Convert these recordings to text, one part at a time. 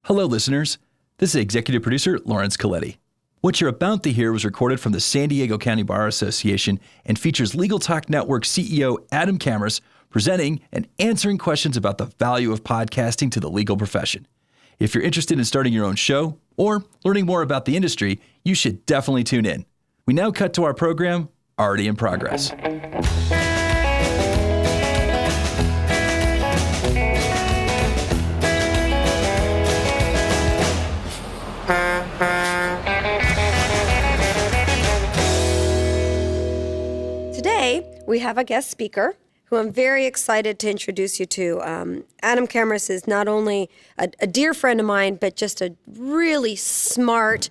Hello, listeners. This is executive producer Lawrence Coletti. What you're about to hear was recorded from the San Diego County Bar Association and features Legal Talk Network CEO Adam Camras presenting and answering questions about the value of podcasting to the legal profession. If you're interested in starting your own show or learning more about the industry, you should definitely tune in. We now cut to our program, already in progress. Today, we have a guest speaker who I'm very excited to introduce you to. Adam Camras is not only a dear friend of mine, but just a really smart,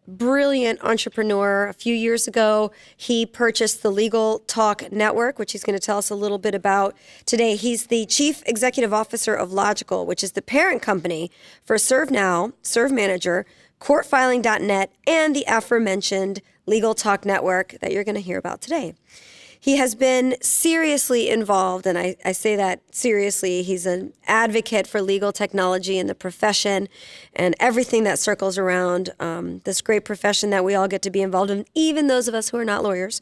brilliant entrepreneur. A few years ago, he purchased the Legal Talk Network, which he's going to tell us a little bit about today. He's the Chief Executive Officer of Logical, which is the parent company for ServeNow, ServeManager, CourtFiling.net, and the aforementioned Legal Talk Network that you're going to hear about today. He has been seriously involved, and I say that seriously. He's an advocate for legal technology in the profession and everything that circles around this great profession that we all get to be involved in, even those of us who are not lawyers.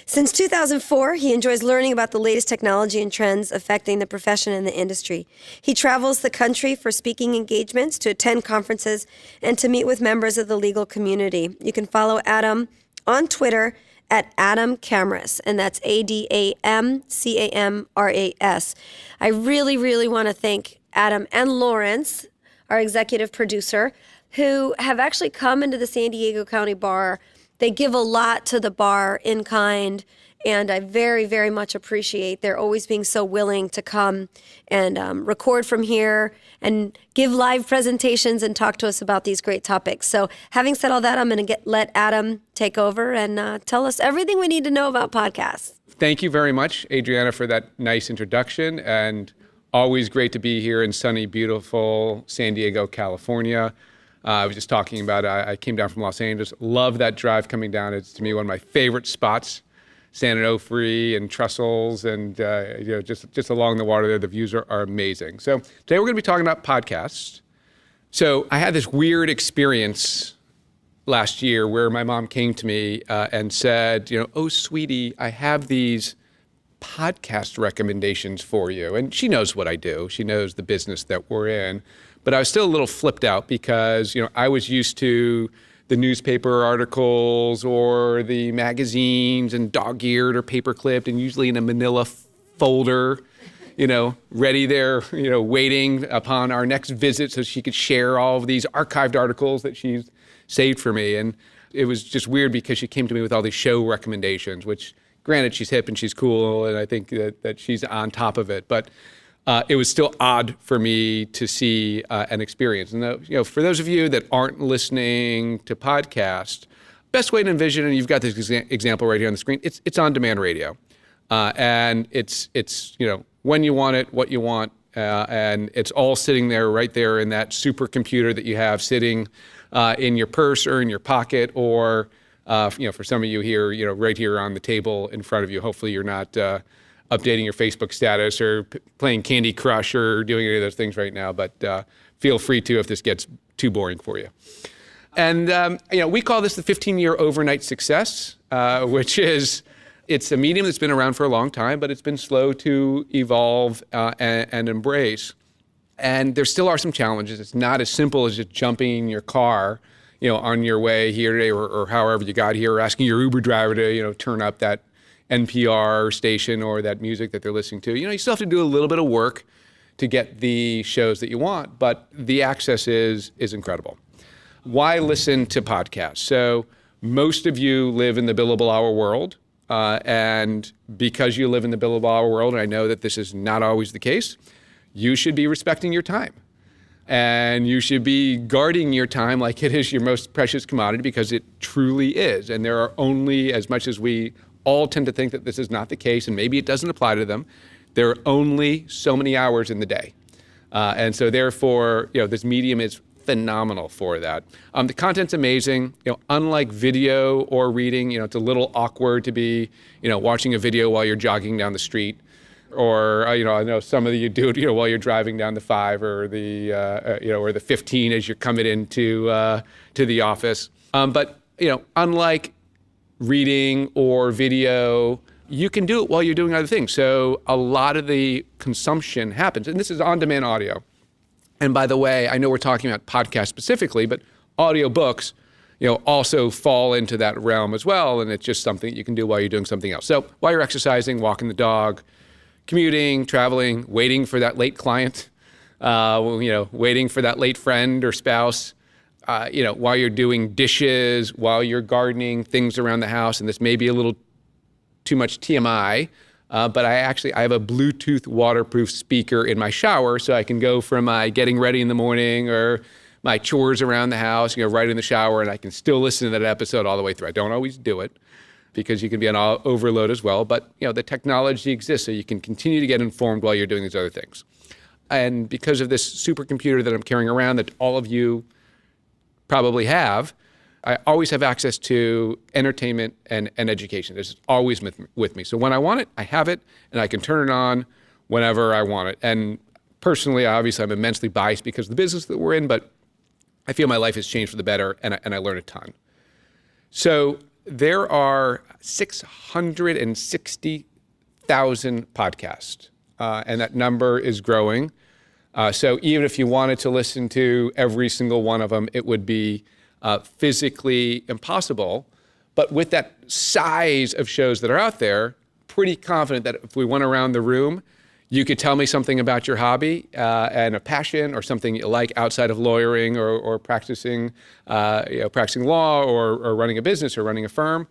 Since 2004, he enjoys learning about the latest technology and trends affecting the profession and the industry. He travels the country for speaking engagements, to attend conferences, and to meet with members of the legal community. You can follow Adam on Twitter at Adam Camras, and that's ADAMCAMRAS. I really, really want to thank Adam and Lawrence, our executive producer, who have actually come into the San Diego County Bar. They give a lot to the bar in kind, and I very, very much appreciate their always being so willing to come and record from here and give live presentations and talk to us about these great topics. So having said all that, I'm going to let Adam take over and tell us everything we need to know about podcasts. Thank you very much, Adriana, for that nice introduction, and always great to be here in sunny, beautiful San Diego, California. I was just talking about, I came down from Los Angeles. Love that drive coming down. It's, to me, one of my favorite spots. San Onofre and Trussell's, and just along the water there, the views are amazing. So today we're going to be talking about podcasts. So I had this weird experience last year where my mom came to me and said, oh, sweetie, I have these podcast recommendations for you. And she knows what I do. She knows the business that we're in. But I was still a little flipped out because, I was used to the newspaper articles or the magazines and dog-eared or paper-clipped and usually in a manila folder, ready there, waiting upon our next visit so she could share all of these archived articles that she's saved for me. And it was just weird because she came to me with all these show recommendations, which granted she's hip and she's cool and I think that she's on top of it. But it was still odd for me to see and experience. And for those of you that aren't listening to podcasts, best way to envision, and you've got this example right here on the screen, it's on-demand radio. And it's when you want it, what you want, and it's all sitting there right there in that supercomputer that you have sitting in your purse or in your pocket, or for some of you here, right here on the table in front of you. Hopefully you're not updating your Facebook status or playing Candy Crush or doing any of those things right now, but feel free to if this gets too boring for you. And we call this the 15-year overnight success, which is, it's a medium that's been around for a long time, but it's been slow to evolve and embrace. And there still are some challenges. It's not as simple as just jumping in your car, on your way here today or however you got here, or asking your Uber driver to, turn up that NPR station or that music that they're listening to. You still have to do a little bit of work to get the shows that you want, but the access is incredible. Why listen to podcasts? So most of you live in the billable hour world, and because you live in the billable hour world, and I know that this is not always the case, you should be respecting your time. And you should be guarding your time like it is your most precious commodity, because it truly is. And there are only, as much as we all tend to think that this is not the case, and maybe it doesn't apply to them, there are only so many hours in the day. And so therefore, this medium is phenomenal for that. The content's amazing. Unlike video or reading, it's a little awkward to be, watching a video while you're jogging down the street. or I know some of you do it, while you're driving down the 5 or the or the 15 as you're coming into to the office. But unlike reading or video, you can do it while you're doing other things. So a lot of the consumption happens, and this is on-demand audio. And by the way, I know we're talking about podcasts specifically, but audiobooks, also fall into that realm as well. And it's just something that you can do while you're doing something else. So while you're exercising, walking the dog, commuting, traveling, waiting for that late client, waiting for that late friend or spouse, while you're doing dishes, while you're gardening, things around the house, and this may be a little too much TMI, but I have a Bluetooth waterproof speaker in my shower, so I can go from my getting ready in the morning or my chores around the house, right in the shower, and I can still listen to that episode all the way through. I don't always do it because you can be on overload as well, but the technology exists, so you can continue to get informed while you're doing these other things. And because of this supercomputer that I'm carrying around that all of you probably have, I always have access to entertainment and education. It's always with me. So when I want it, I have it, and I can turn it on whenever I want it. And personally, obviously, I'm immensely biased because of the business that we're in, but I feel my life has changed for the better, and I learn a ton. So there are 660,000 podcasts, and that number is growing. So even if you wanted to listen to every single one of them, it would be physically impossible. But with that size of shows that are out there, pretty confident that if we went around the room, you could tell me something about your hobby and a passion or something you like outside of lawyering or practicing law or running a business or running a firm.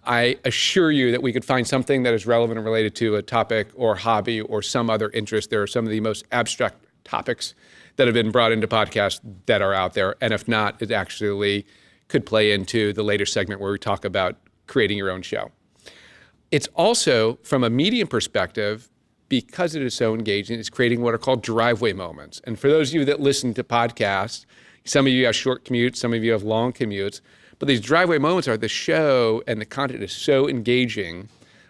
I assure you that we could find something that is relevant and related to a topic or hobby or some other interest. There are some of the most abstract topics that have been brought into podcasts that are out there. And if not, it actually could play into the later segment where we talk about creating your own show. It's also, from a medium perspective, because it is so engaging, it's creating what are called driveway moments. And for those of you that listen to podcasts, some of you have short commutes, some of you have long commutes, but these driveway moments are the show, and the content is so engaging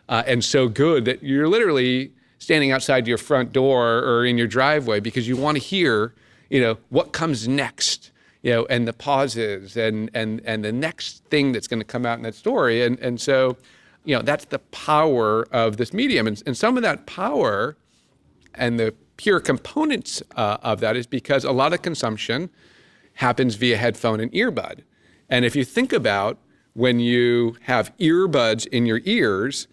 and so good that you're literally standing outside your front door or in your driveway because you want to hear, what comes next, and the pauses and the next thing that's going to come out in that story. And so, that's the power of this medium. And some of that power and the pure components of that is because a lot of consumption happens via headphone and earbud. And if you think about when you have earbuds in your ears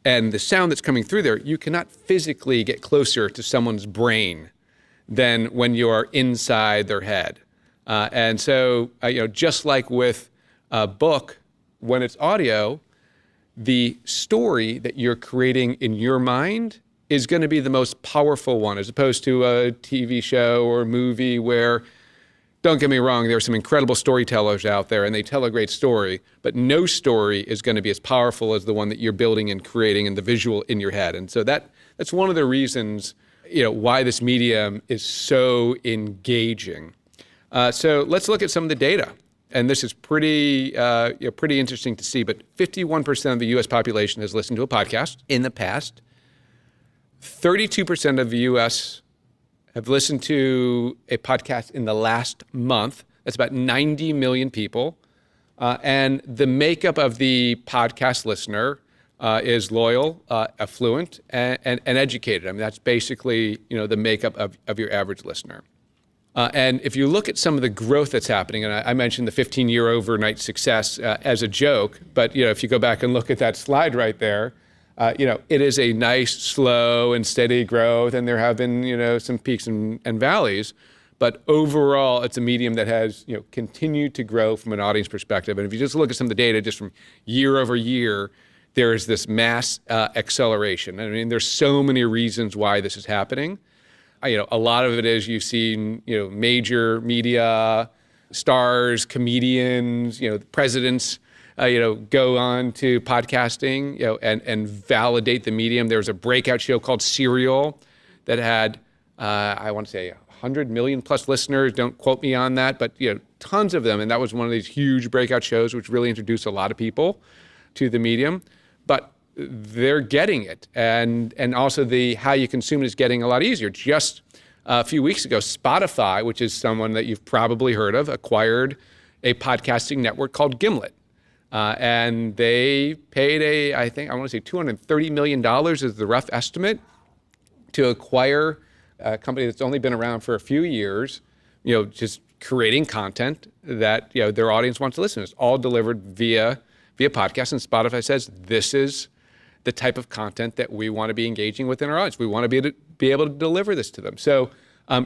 and the sound that's coming through there, you cannot physically get closer to someone's brain than when you are inside their head. And so, just like with a book, when it's audio, the story that you're creating in your mind is going to be the most powerful one, as opposed to a TV show or movie where, don't get me wrong, there are some incredible storytellers out there and they tell a great story, but no story is going to be as powerful as the one that you're building and creating in the visual in your head. And so that's one of the reasons, why this medium is so engaging. So let's look at some of the data. And this is pretty interesting to see, but 51% of the U.S. population has listened to a podcast in the past. 32% of the U.S. have listened to a podcast in the last month. That's about 90 million people. And the makeup of the podcast listener is loyal, affluent, and educated. I mean, that's basically, the makeup of your average listener. And if you look at some of the growth that's happening, and I mentioned the 15-year overnight success as a joke, but if you go back and look at that slide right there, it is a nice, slow, and steady growth, and there have been some peaks and valleys, but overall, it's a medium that has continued to grow from an audience perspective. And if you just look at some of the data, just from year over year, there is this mass acceleration. I mean, there's so many reasons why this is happening. A lot of it is you've seen, major media stars, comedians, presidents, go on to podcasting, and validate the medium. There was a breakout show called Serial that had, I want to say 100 million plus listeners. Don't quote me on that, but tons of them. And that was one of these huge breakout shows, which really introduced a lot of people to the medium. But they're getting it. And also the how you consume it is getting a lot easier. Just a few weeks ago, Spotify, which is someone that you've probably heard of, acquired a podcasting network called Gimlet. And they paid I want to say $230 million is the rough estimate to acquire a company that's only been around for a few years, just creating content that, their audience wants to listen to. It's all delivered via podcast. And Spotify says, this is the type of content that we want to be engaging with in our audience. We want to be able to deliver this to them. So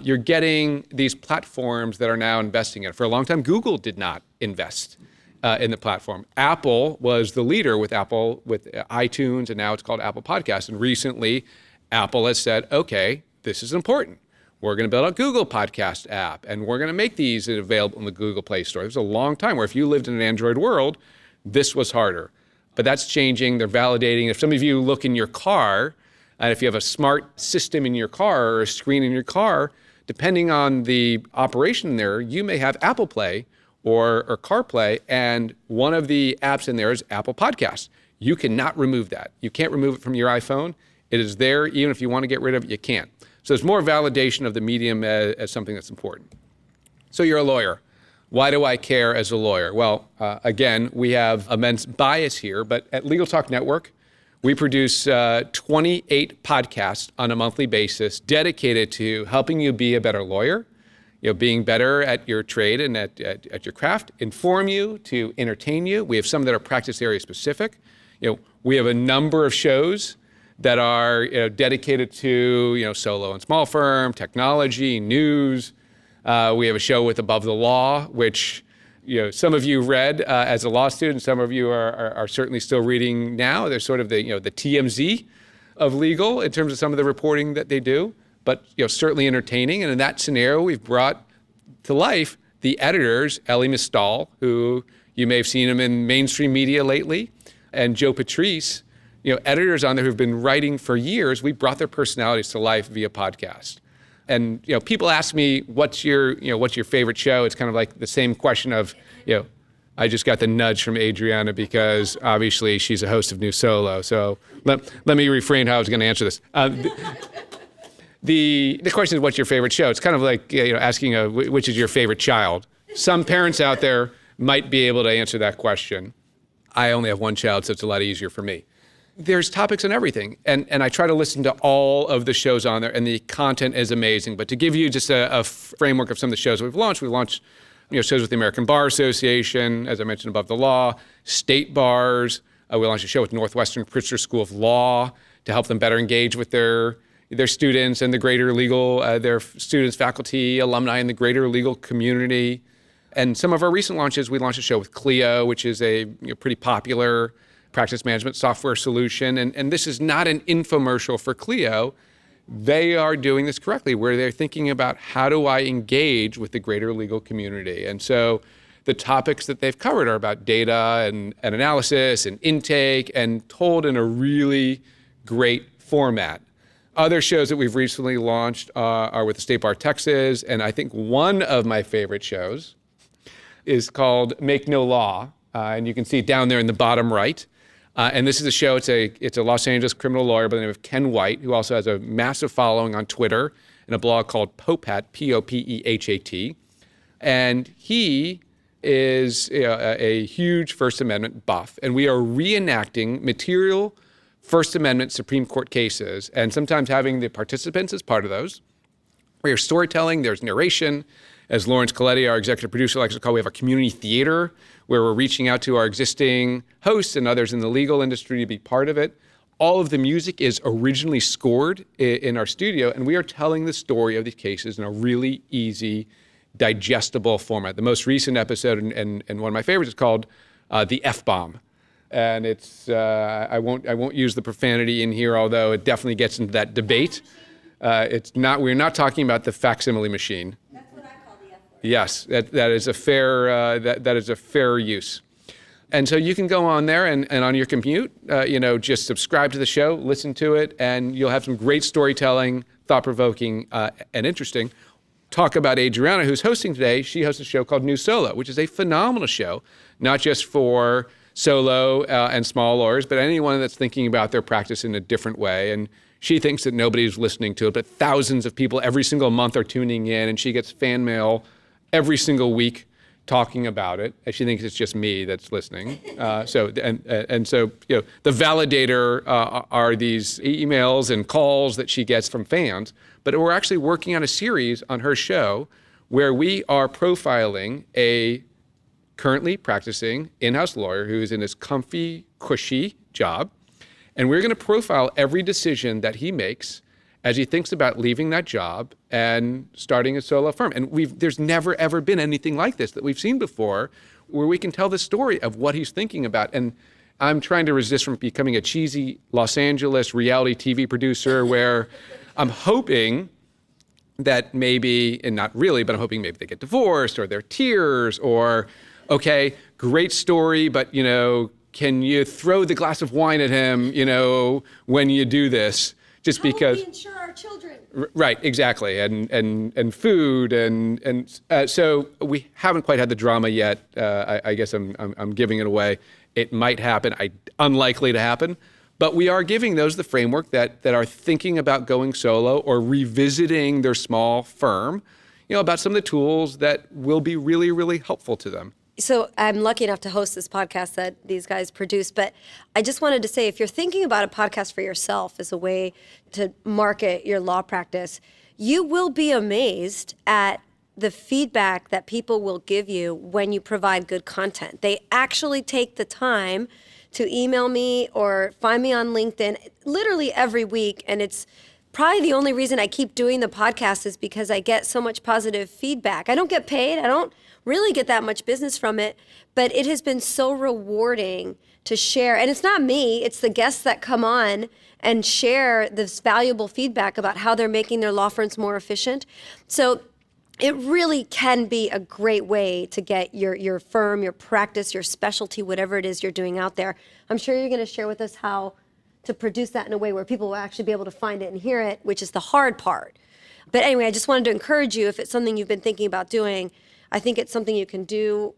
you're getting these platforms that are now investing in it. For a long time, Google did not invest in the platform. Apple was the leader with iTunes, and now it's called Apple Podcasts. And recently, Apple has said, okay, this is important. We're going to build a Google Podcast app, and we're going to make these available in the Google Play Store. It was a long time where if you lived in an Android world, this was harder. But that's changing. They're validating. If some of you look in your car, and if you have a smart system in your car or a screen in your car, depending on the operation there, you may have Apple Play or CarPlay, and one of the apps in there is Apple Podcasts. You cannot remove that. You can't remove it from your iPhone. It is there. Even if you want to get rid of it, you can't. So there's more validation of the medium as something that's important. So you're a lawyer. Why do I care as a lawyer? Well, again, we have immense bias here, but at Legal Talk Network, we produce 28 podcasts on a monthly basis dedicated to helping you be a better lawyer, being better at your trade and at your craft, inform you, to entertain you. We have some that are practice area specific. We have a number of shows that are dedicated to solo and small firm, technology, news. We have a show with Above the Law, which some of you read as a law student. Some of you are certainly still reading now. They're sort of the TMZ of legal in terms of some of the reporting that they do, but certainly entertaining. And in that scenario, we've brought to life the editors, Elie Mystal, who you may have seen him in mainstream media lately, and Joe Patrice. Editors on there who've been writing for years. We brought their personalities to life via podcast. And people ask me, what's your favorite show? It's kind of like the same question of, I just got the nudge from Adriana because obviously she's a host of New Solo. So let me refrain how I was going to answer this. The question is, what's your favorite show? It's kind of like asking which is your favorite child. Some parents out there might be able to answer that question. I only have one child, so it's a lot easier for me. There's topics on everything, and I try to listen to all of the shows on there, and the content is amazing. But to give you just a framework of some of the shows we've launched shows with the American Bar Association, as I mentioned, Above the Law, state bars. We launched a show with Northwestern Pritzker School of Law to help them better engage with their students and the greater legal, their students, faculty, alumni in the greater legal community. And some of our recent launches, we launched a show with Clio, which is a pretty popular practice management software solution. And this is not an infomercial for Clio. They are doing this correctly, where they're thinking about how do I engage with the greater legal community. And so the topics that they've covered are about data and analysis and intake, and told in a really great format. Other shows that we've recently launched are with the State Bar Texas, and I think one of my favorite shows is called Make No Law, and you can see it down there in the bottom right. And this is a show, it's a Los Angeles criminal lawyer by the name of Ken White, who also has a massive following on Twitter and a blog called Popehat, P-O-P-E-H-A-T. And he is a huge First Amendment buff. And we are reenacting material First Amendment Supreme Court cases, and sometimes having the participants as part of those. We have storytelling, there's narration. As Lawrence Coletti, our executive producer, likes to call, we have a community theater where we're reaching out to our existing hosts and others in the legal industry to be part of it. All of the music is originally scored in our studio, and we are telling the story of these cases in a really easy, digestible format. The most recent episode, and one of my favorites, is called The F-Bomb. And it's, I won't use the profanity in here, although it definitely gets into that debate. We're not talking about the facsimile machine. Yes, that is a fair that is a fair use. And so you can go on there and on your commute, just subscribe to the show, listen to it, and you'll have some great storytelling, thought-provoking, and interesting. Talk about Adriana, who's hosting today. She hosts a show called New Solo, which is a phenomenal show, not just for solo and small lawyers, but anyone that's thinking about their practice in a different way. And she thinks that nobody's listening to it, but thousands of people every single month are tuning in, and she gets fan mail every single week talking about it. And she thinks it's just me that's listening. So the validator are these emails and calls that she gets from fans. But we're actually working on a series on her show where we are profiling a currently practicing in-house lawyer who is in his comfy, cushy job. And we're going to profile every decision that he makes as he thinks about leaving that job and starting a solo firm. And there's never, ever been anything like this that we've seen before where we can tell the story of what he's thinking about. And I'm trying to resist from becoming a cheesy Los Angeles reality TV producer where I'm hoping that maybe, and not really, but I'm hoping maybe they get divorced or they're tears or, okay, great story, but, can you throw the glass of wine at him, when you do this? Just because. How will we insure our children? Right, exactly, and food, and so we haven't quite had the drama yet. I guess I'm giving it away. It might happen. Unlikely to happen, but we are giving those the framework that are thinking about going solo or revisiting their small firm, about some of the tools that will be really, really helpful to them. So I'm lucky enough to host this podcast that these guys produce, but I just wanted to say, if you're thinking about a podcast for yourself as a way to market your law practice, you will be amazed at the feedback that people will give you when you provide good content. They actually take the time to email me or find me on LinkedIn literally every week, and it's probably the only reason I keep doing the podcast is because I get so much positive feedback. I don't get paid. I don't really get that much business from it, but it has been so rewarding to share. And it's not me, it's the guests that come on and share this valuable feedback about how they're making their law firms more efficient. So it really can be a great way to get your firm, your practice, your specialty, whatever it is you're doing out there. I'm sure you're going to share with us how to produce that in a way where people will actually be able to find it and hear it, which is the hard part. But anyway, I just wanted to encourage you, if it's something you've been thinking about doing, I think it's something you can do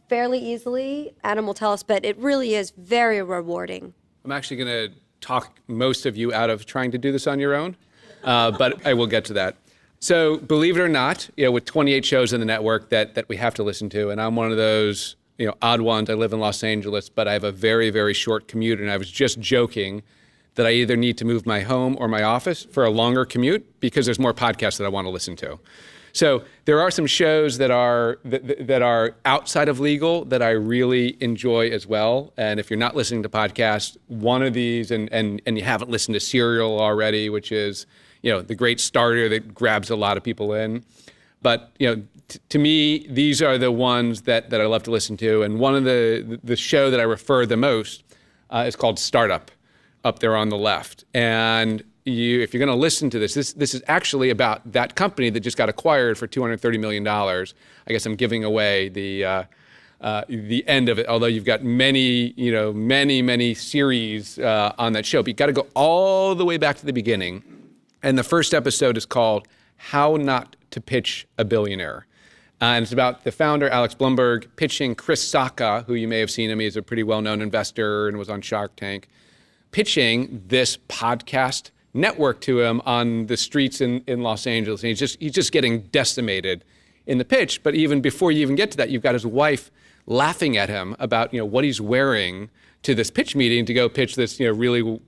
fairly easily. Adam will tell us, but it really is very rewarding. I'm actually going to talk most of you out of trying to do this on your own, but I will get to that. So believe it or not, with 28 shows in the network that we have to listen to, and I'm one of those odd ones. I live in Los Angeles, but I have a very, very short commute, and I was just joking that I either need to move my home or my office for a longer commute because there's more podcasts that I want to listen to. So there are some shows that are outside of legal that I really enjoy as well. And if you're not listening to podcasts, one of these, and you haven't listened to Serial already, which is the great starter that grabs a lot of people in. But to me, these are the ones that I love to listen to. And one of the show that I refer the most is called Startup, up there on the left. And if you're going to listen to this is actually about that company that just got acquired for $230 million. I guess I'm giving away the end of it, although you've got many series on that show. But you got to go all the way back to the beginning. And the first episode is called How Not to Pitch a Billionaire. And it's about the founder, Alex Blumberg, pitching Chris Sacca, who you may have seen him. He's a pretty well-known investor and was on Shark Tank, pitching this podcast network to him on the streets in Los Angeles. And he's just getting decimated in the pitch. But even before you even get to that, you've got his wife laughing at him about what he's wearing to this pitch meeting to go pitch this really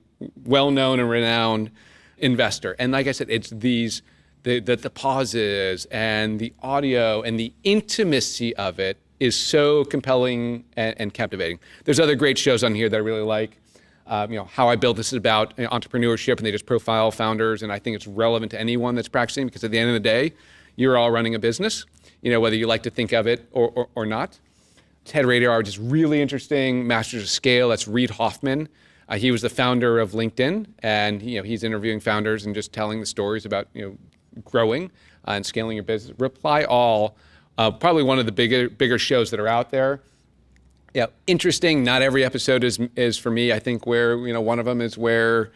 well-known and renowned investor. And like I said, it's the pauses and the audio and the intimacy of it is so compelling and captivating. There's other great shows on here that I really like. How I Built This is about entrepreneurship, and they just profile founders, and I think it's relevant to anyone that's practicing because at the end of the day, you're all running a business, whether you like to think of it or not. TED Radio, just really interesting. Masters of Scale, that's Reid Hoffman. He was the founder of LinkedIn, and he's interviewing founders and just telling the stories about growing and scaling your business. Reply All, probably one of the bigger shows that are out there. Yeah, interesting. Not every episode is for me. I think where one of them is where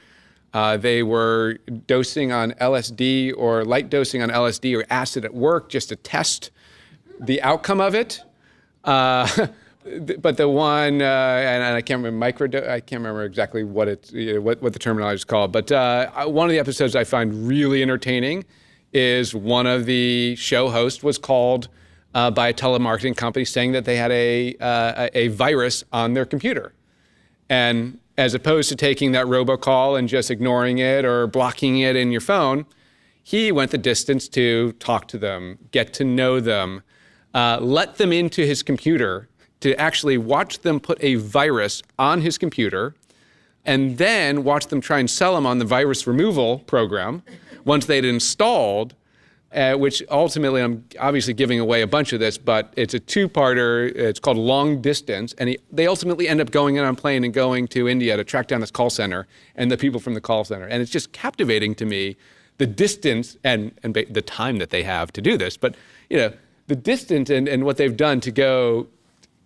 they were dosing on LSD or light dosing on LSD or acid at work just to test the outcome of it. But the one, and I can't remember I can't remember exactly what it's what the terminology is called. But one of the episodes I find really entertaining is one of the show hosts was called by a telemarketing company saying that they had a virus on their computer, and as opposed to taking that robocall and just ignoring it or blocking it in your phone, he went the distance to talk to them, get to know them, let them into his computer, to actually watch them put a virus on his computer, and then watch them try and sell him on the virus removal program once they'd installed, which ultimately, I'm obviously giving away a bunch of this, but it's a two-parter. It's called Long Distance, and they ultimately end up going in on a plane and going to India to track down this call center and the people from the call center. And it's just captivating to me, the distance and the time that they have to do this, but the distance and what they've done to go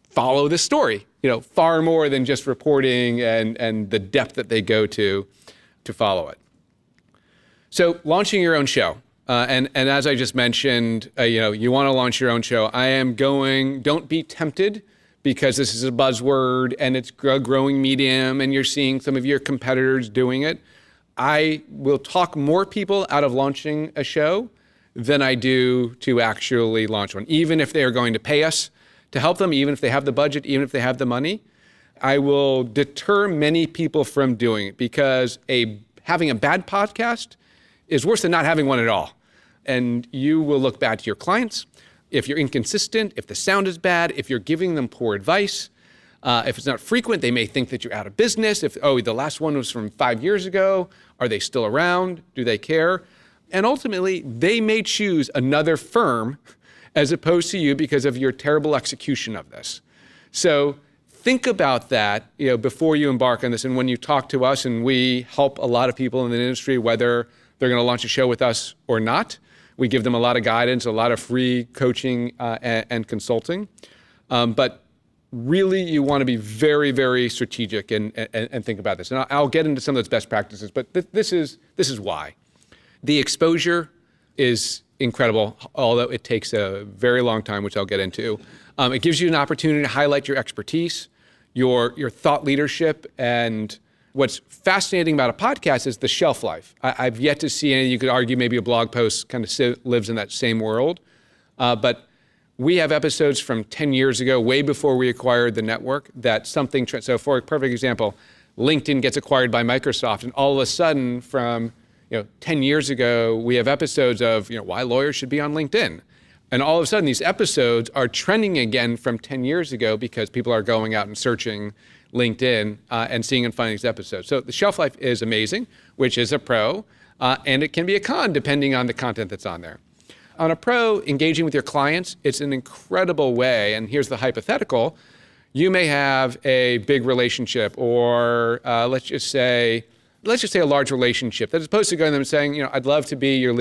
follow this story, far more than just reporting and the depth that they go to follow it. So launching your own show. And as I just mentioned, you want to launch your own show. Don't be tempted because this is a buzzword and it's a growing medium and you're seeing some of your competitors doing it. I will talk more people out of launching a show than I do to actually launch one. Even if they are going to pay us to help them, even if they have the budget, even if they have the money, I will deter many people from doing it because having a bad podcast is worse than not having one at all. And you will look bad to your clients if you're inconsistent, if the sound is bad, if you're giving them poor advice. If it's not frequent, they may think that you're out of business. The last one was from 5 years ago. Are they still around? Do they care? And ultimately, they may choose another firm as opposed to you because of your terrible execution of this. So think about that before you embark on this. And when you talk to us, and we help a lot of people in the industry, whether they're going to launch a show with us or not, we give them a lot of guidance, a lot of free coaching and consulting. But really, you want to be very, very strategic and think about this. And I'll get into some of those best practices, but this is why. The exposure is incredible, although it takes a very long time, which I'll get into. It gives you an opportunity to highlight your expertise, your thought leadership, and what's fascinating about a podcast is the shelf life. I've yet to see any. You could argue maybe a blog post kind of lives in that same world, but we have episodes from 10 years ago, way before we acquired the network, that something. So for a perfect example, LinkedIn gets acquired by Microsoft, and all of a sudden from 10 years ago, we have episodes of why lawyers should be on LinkedIn. And all of a sudden, these episodes are trending again from 10 years ago because people are going out and searching LinkedIn and seeing and finding these episodes. So the shelf life is amazing, which is a pro, and it can be a con depending on the content that's on there. On a pro, engaging with your clients, it's an incredible way, and here's the hypothetical. You may have a big relationship or let's just say a large relationship, as opposed to going to them and saying, I'd love to be your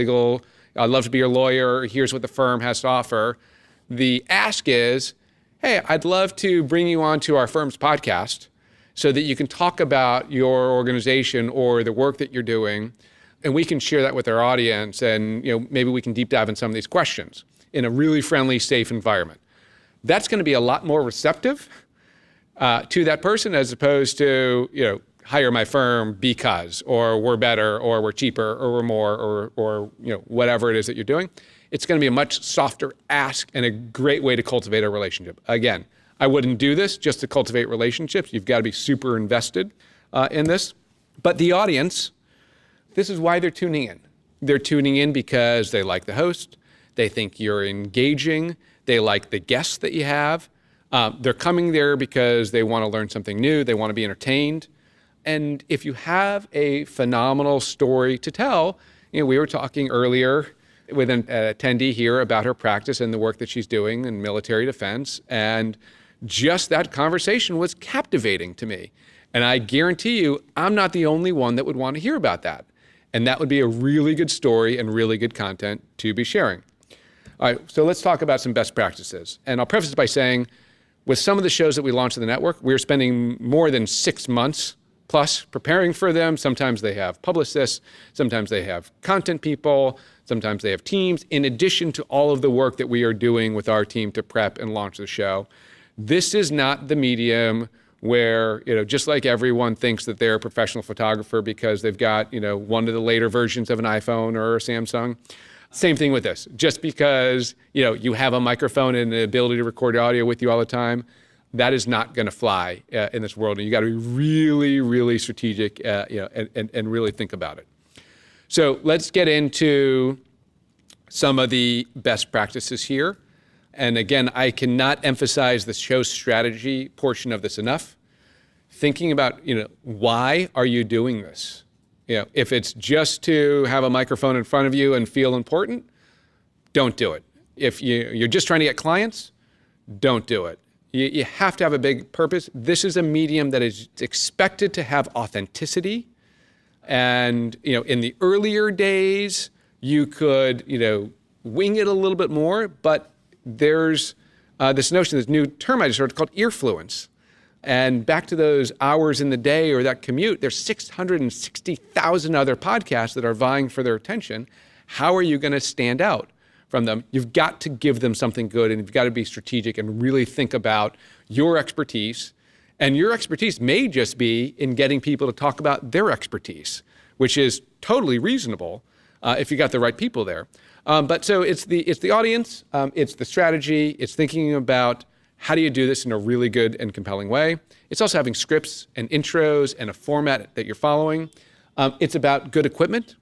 lawyer, here's what the firm has to offer. The ask is, hey, I'd love to bring you onto our firm's podcast so that you can talk about your organization or the work that you're doing, and we can share that with our audience, and maybe we can deep dive in some of these questions in a really friendly, safe environment. That's going to be a lot more receptive to that person as opposed to, hire my firm because, or we're better, or we're cheaper, or we're more, or whatever it is that you're doing. It's going to be a much softer ask and a great way to cultivate a relationship. Again, I wouldn't do this just to cultivate relationships. You've got to be super invested in this. But the audience, this is why they're tuning in. They're tuning in because they like the host, they think you're engaging, they like the guests that you have. They're coming there because they want to learn something new, they want to be entertained. And if you have a phenomenal story to tell, we were talking earlier with an attendee here about her practice and the work that she's doing in military defense. And just that conversation was captivating to me. And I guarantee you, I'm not the only one that would want to hear about that. And that would be a really good story and really good content to be sharing. All right, so let's talk about some best practices. And I'll preface it by saying, with some of the shows that we launched in the network, we're spending more than 6 months plus preparing for them. Sometimes they have publicists, sometimes they have content people, sometimes they have teams, in addition to all of the work that we are doing with our team to prep and launch the show. This is not the medium where, just like everyone thinks that they're a professional photographer because they've got, one of the later versions of an iPhone or a Samsung. Same thing with this. Just because, you have a microphone and the ability to record audio with you all the time, that is not going to fly in this world. And you got to be really, really strategic, and really think about it. So let's get into some of the best practices here. And again, I cannot emphasize the show strategy portion of this enough. Thinking about, why are you doing this? If it's just to have a microphone in front of you and feel important, don't do it. If you're just trying to get clients, don't do it. You have to have a big purpose. This is a medium that is expected to have authenticity. And, in the earlier days, you could, wing it a little bit more, but there's this notion, this new term I just heard called earfluence. And back to those hours in the day or that commute, there's 660,000 other podcasts that are vying for their attention. How are you going to stand out from them? You've got to give them something good, and you've got to be strategic and really think about your expertise. And your expertise may just be in getting people to talk about their expertise, which is totally reasonable if you got the right people there. But so it's the audience, it's the strategy, it's thinking about how do you do this in a really good and compelling way. It's also having scripts and intros and a format that you're following. It's about good equipment.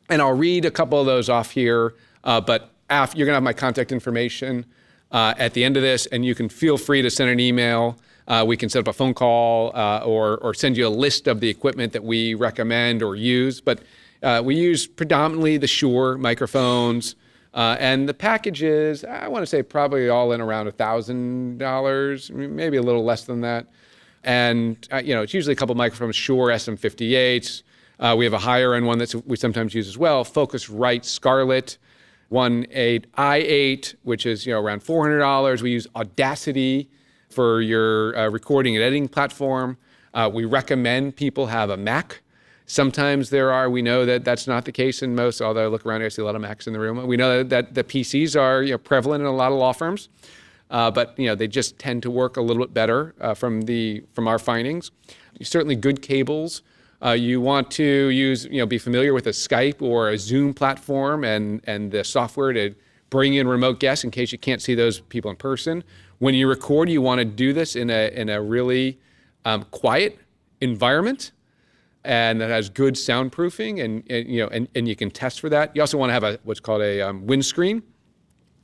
And I'll read a couple of those off here, but you're going to have my contact information at the end of this, and you can feel free to send an email. We can set up a phone call or send you a list of the equipment that we recommend or use. But we use predominantly the Shure microphones. And the packages, I want to say probably all in around $1,000, maybe a little less than that. And, it's usually a couple microphones, Shure SM58s. We have a higher end one that we sometimes use as well, Focusrite Scarlett 1.8 i8, which is, around $400. We use Audacity for your recording and editing platform. We recommend people have a Mac. Sometimes we know that that's not the case in most, although I look around here, I see a lot of Macs in the room. We know that the PCs are prevalent in a lot of law firms, but they just tend to work a little bit better from our findings. Certainly good cables. You want to use, be familiar with a Skype or a Zoom platform and the software to bring in remote guests in case you can't see those people in person. When you record, you want to do this in a really quiet environment, and that has good soundproofing, and you can test for that. You also want to have what's called a windscreen,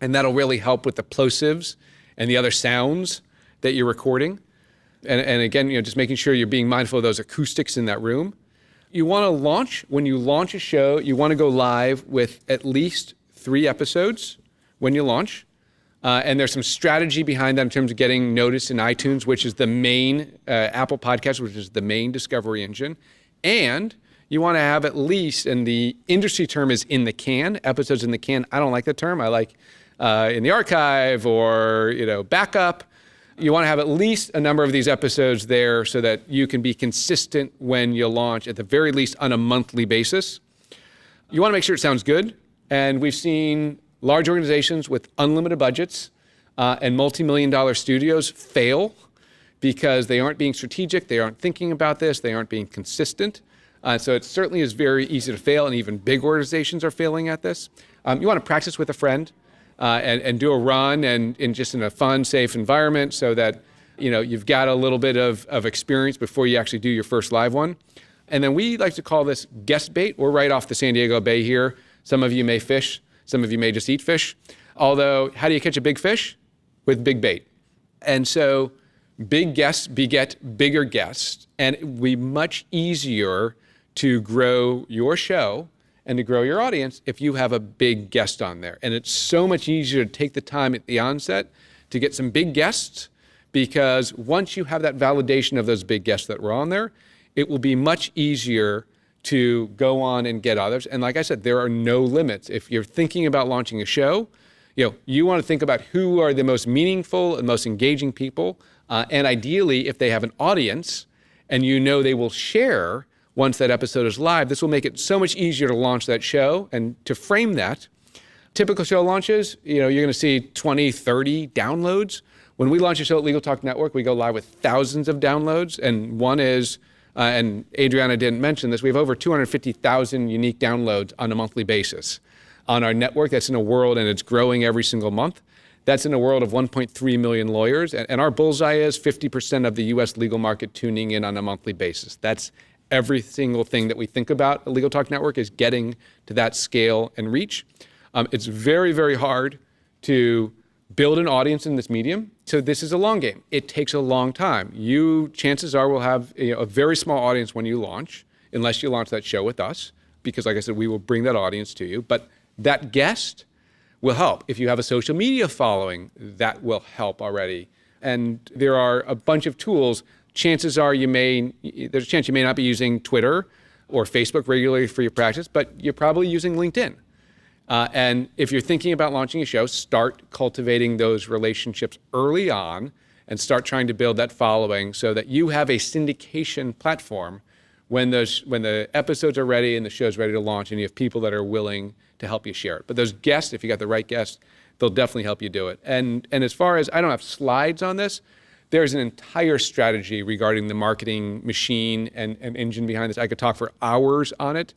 and that'll really help with the plosives and the other sounds that you're recording. And again, just making sure you're being mindful of those acoustics in that room. When you launch a show, you want to go live with at least 3 episodes when you launch. And there's some strategy behind that in terms of getting noticed in iTunes, which is the main Apple Podcast, which is the main discovery engine. And you want to have at least, and the industry term is in the can, episodes in the can. I don't like that term. I like in the archive or, backup. You want to have at least a number of these episodes there so that you can be consistent when you launch, at the very least on a monthly basis. You want to make sure it sounds good. And we've seen large organizations with unlimited budgets and multi-million-dollar studios fail because they aren't being strategic, they aren't thinking about this, they aren't being consistent. So it certainly is very easy to fail, and even big organizations are failing at this. You want to practice with a friend and do a run and just in a fun, safe environment so that you've got a little bit of experience before you actually do your first live one. And then we like to call this guest bait. We're right off the San Diego Bay here. Some of you may fish, some of you may just eat fish. Although, how do you catch a big fish? With big bait. And so big guests beget bigger guests, and it will be much easier to grow your show and to grow your audience if you have a big guest on there. And it's so much easier to take the time at the onset to get some big guests, because once you have that validation of those big guests that were on there, it will be much easier to go on and get others. And like I said, there are no limits. If you're thinking about launching a show, you want to think about who are the most meaningful and most engaging people. And ideally, if they have an audience and they will share once that episode is live, this will make it so much easier to launch that show and to frame that typical show launches, you're going to see 20, 30 downloads. When we launch a show at Legal Talk Network, we go live with thousands of downloads. And one is, and Adriana didn't mention this, we have over 250,000 unique downloads on a monthly basis on our network. That's in a world, and it's growing every single month. That's in a world of 1.3 million lawyers. And our bullseye is 50% of the US legal market tuning in on a monthly basis. That's every single thing that we think about at Legal Talk Network is getting to that scale and reach. It's very, very hard to build an audience in this medium. So this is a long game. It takes a long time. You, chances are, will have a very small audience when you launch, unless you launch that show with us, because like I said, we will bring that audience to you. But that guest will help. If you have a social media following, that will help already. And there are a bunch of tools. Chances are there's a chance you may not be using Twitter or Facebook regularly for your practice, but you're probably using LinkedIn. And if you're thinking about launching a show, start cultivating those relationships early on and start trying to build that following so that you have a syndication platform when the episodes are ready and the show's ready to launch and you have people that are willing to help you share it. But those guests, if you got the right guests, they'll definitely help you do it. And as far as, I don't have slides on this, there's an entire strategy regarding the marketing machine and engine behind this. I could talk for hours on it.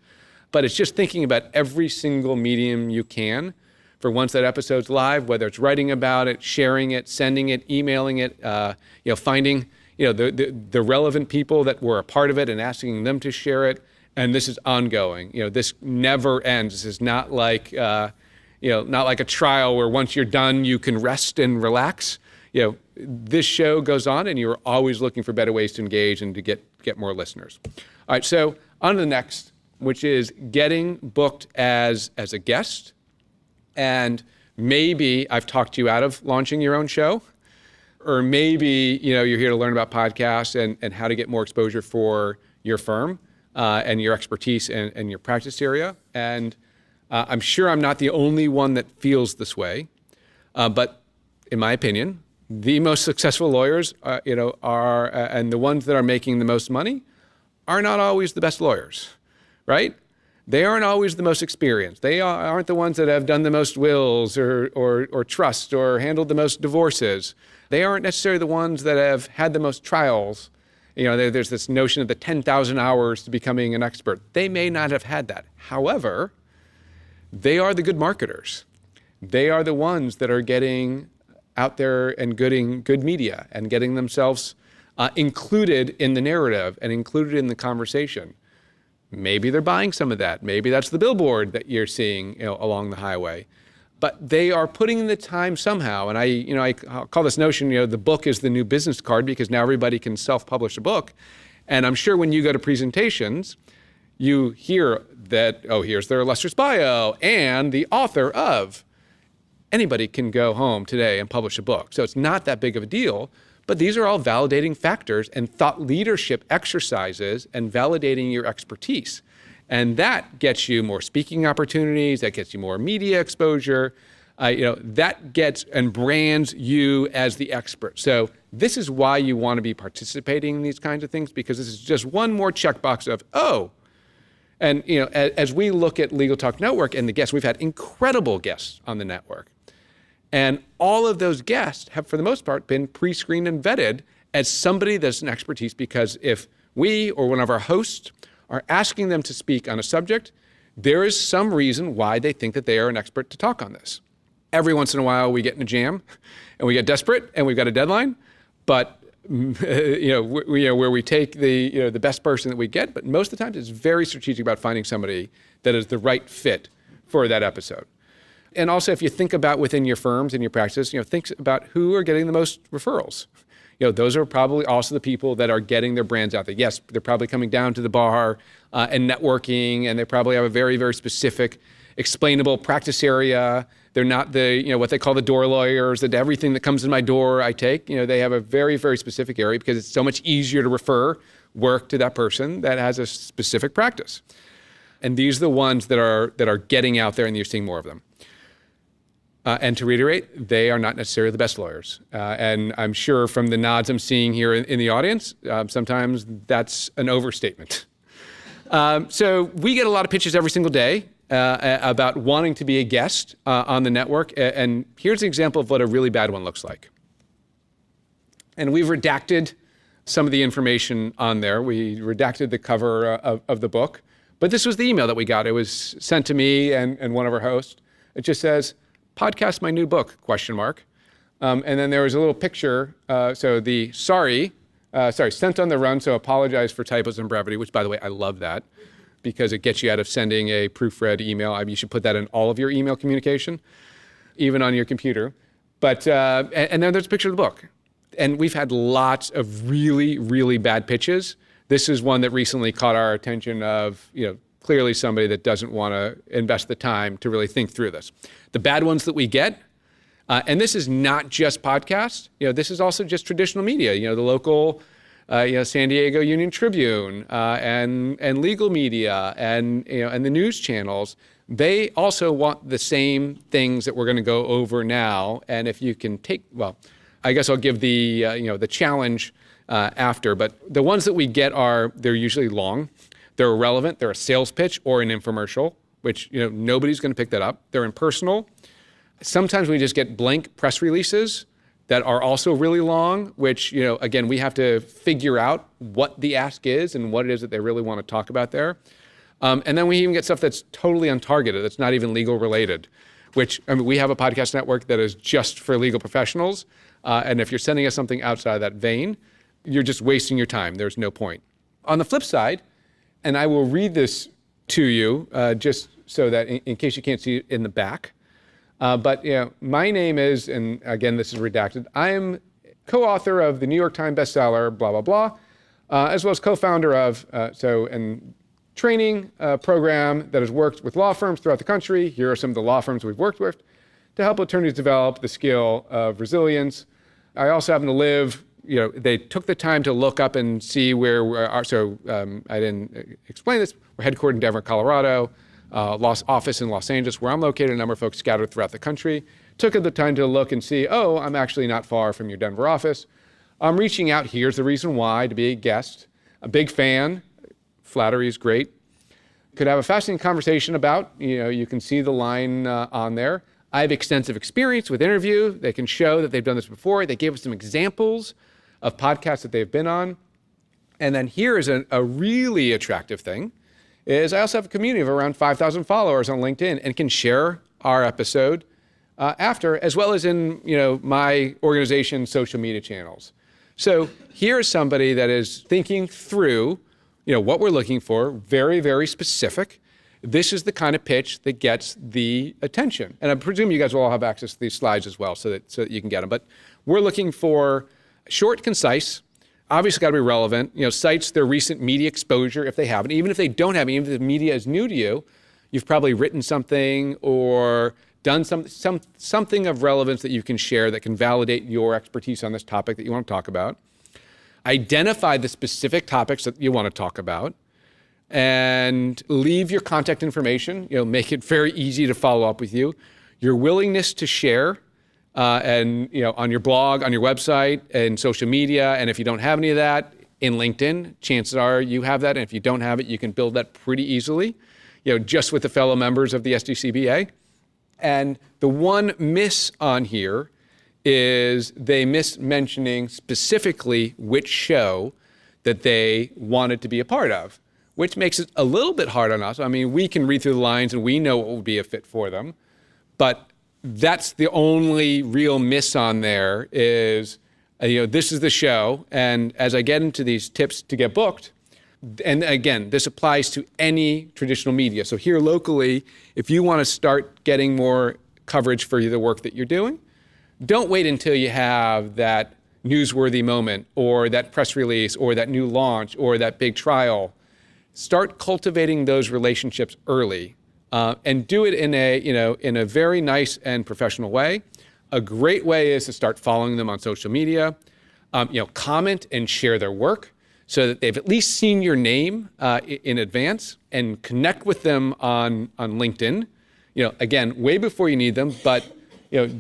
But it's just thinking about every single medium you can for once that episode's live, whether it's writing about it, sharing it, sending it, emailing it, finding the relevant people that were a part of it and asking them to share it. And this is ongoing. This never ends. This is not like not like a trial where once you're done you can rest and relax. This show goes on, and you're always looking for better ways to engage and to get more listeners. All right, so on to the next, which is getting booked as a guest. And maybe I've talked you out of launching your own show, or maybe you're here to learn about podcasts and how to get more exposure for your firm and your expertise and your practice area. And I'm sure I'm not the only one that feels this way, but in my opinion, the most successful lawyers are and the ones that are making the most money are not always the best lawyers. Right? They aren't always the most experienced. They aren't the ones that have done the most wills or trust or handled the most divorces. They aren't necessarily the ones that have had the most trials. There's this notion of the 10,000 hours to becoming an expert. They may not have had that. However, they are the good marketers. They are the ones that are getting out there and getting good media and getting themselves included in the narrative and included in the conversation. Maybe they're buying some of that. Maybe that's the billboard that you're seeing along the highway. But they are putting in the time somehow. And I call this notion, the book is the new business card, because now everybody can self-publish a book. And I'm sure when you go to presentations, you hear that, here's their illustrious bio and the author of. Anybody can go home today and publish a book. So it's not that big of a deal. But these are all validating factors and thought leadership exercises and validating your expertise. And that gets you more speaking opportunities, that gets you more media exposure, that gets and brands you as the expert. So this is why you want to be participating in these kinds of things, because this is just one more checkbox of, and as we look at Legal Talk Network and the guests, we've had incredible guests on the network. And all of those guests have, for the most part, been pre-screened and vetted as somebody that's an expertise, because if we or one of our hosts are asking them to speak on a subject, there is some reason why they think that they are an expert to talk on this. Every once in a while, we get in a jam and we get desperate and we've got a deadline, but where we take the best person that we get, but most of the time it's very strategic about finding somebody that is the right fit for that episode. And also, if you think about within your firms and your practice, think about who are getting the most referrals. Those are probably also the people that are getting their brands out there. Yes, they're probably coming down to the bar and networking, and they probably have a very, very specific, explainable practice area. They're not the, what they call the door lawyers, that everything that comes in my door I take. They have a very, very specific area, because it's so much easier to refer work to that person that has a specific practice. And these are the ones that are getting out there, and you're seeing more of them. And to reiterate, they are not necessarily the best lawyers. And I'm sure from the nods I'm seeing here in the audience, sometimes that's an overstatement. So we get a lot of pitches every single day. about wanting to be a guest on the network. And here's an example of what a really bad one looks like. And we've redacted some of the information on there. We redacted the cover of the book. But this was the email that we got. It was sent to me and one of our hosts. It just says, "Podcast my new book, ? And then there was a little picture. Sent on the run, so apologize for typos and brevity, which, by the way, I love that because it gets you out of sending a proofread email. I mean, you should put that in all of your email communication, even on your computer. But and then there's a picture of the book. And we've had lots of really, really bad pitches. This is one that recently caught our attention of, clearly somebody that doesn't want to invest the time to really think through this. The bad ones that we get, and this is not just podcasts, this is also just traditional media, the local, San Diego Union Tribune and legal media and the news channels. They also want the same things that we're going to go over now. And if you can I guess I'll give the challenge after, but the ones that we get they're usually long, they're irrelevant, they're a sales pitch or an infomercial, which nobody's going to pick that up. They're impersonal. Sometimes we just get blank press releases that are also really long, which again we have to figure out what the ask is and what it is that they really want to talk about there. And then we even get stuff that's totally untargeted, that's not even legal related. Which we have a podcast network that is just for legal professionals. And if you're sending us something outside of that vein, you're just wasting your time. There's no point. On the flip side, and I will read this to you just so that in case you can't see it in the back. But my name is, and again, this is redacted. I am co-author of the New York Times bestseller, blah, blah, blah, as well as co-founder of, training program that has worked with law firms throughout the country. Here are some of the law firms we've worked with to help attorneys develop the skill of resilience. I also happen to live, they took the time to look up and see where we are. So I didn't explain this. We're headquartered in Denver, Colorado, office in Los Angeles, where I'm located, a number of folks scattered throughout the country. Took the time to look and see, I'm actually not far from your Denver office. I'm reaching out. Here's the reason why, to be a guest. A big fan. Flattery is great. Could have a fascinating conversation about, you can see the line on there. I have extensive experience with interview. They can show that they've done this before. They gave us some examples of podcasts that they've been on. And then here is a really attractive thing, is I also have a community of around 5,000 followers on LinkedIn and can share our episode after, as well as in my organization's social media channels. So here is somebody that is thinking through what we're looking for, very, very specific. This is the kind of pitch that gets the attention. And I presume you guys will all have access to these slides as well so that you can get them. But we're looking for short, concise, obviously got to be relevant, cites their recent media exposure if they haven't. Even if they don't have, even if the media is new to you, you've probably written something or done something of relevance that you can share that can validate your expertise on this topic that you want to talk about. Identify the specific topics that you want to talk about and leave your contact information, make it very easy to follow up with you. Your willingness to share and on your blog, on your website, and social media. And if you don't have any of that in LinkedIn, chances are you have that. And if you don't have it, you can build that pretty easily, just with the fellow members of the SDCBA. And the one miss on here is they miss mentioning specifically which show that they wanted to be a part of, which makes it a little bit hard on us. I mean, we can read through the lines and we know what would be a fit for them, but that's the only real miss on there is, this is the show. And as I get into these tips to get booked, and again, this applies to any traditional media. So here locally, if you want to start getting more coverage for the work that you're doing, don't wait until you have that newsworthy moment or that press release or that new launch or that big trial. Start cultivating those relationships early and do it in a very nice and professional way. A great way is to start following them on social media, comment and share their work so that they've at least seen your name in advance, and connect with them on LinkedIn. Again, way before you need them, but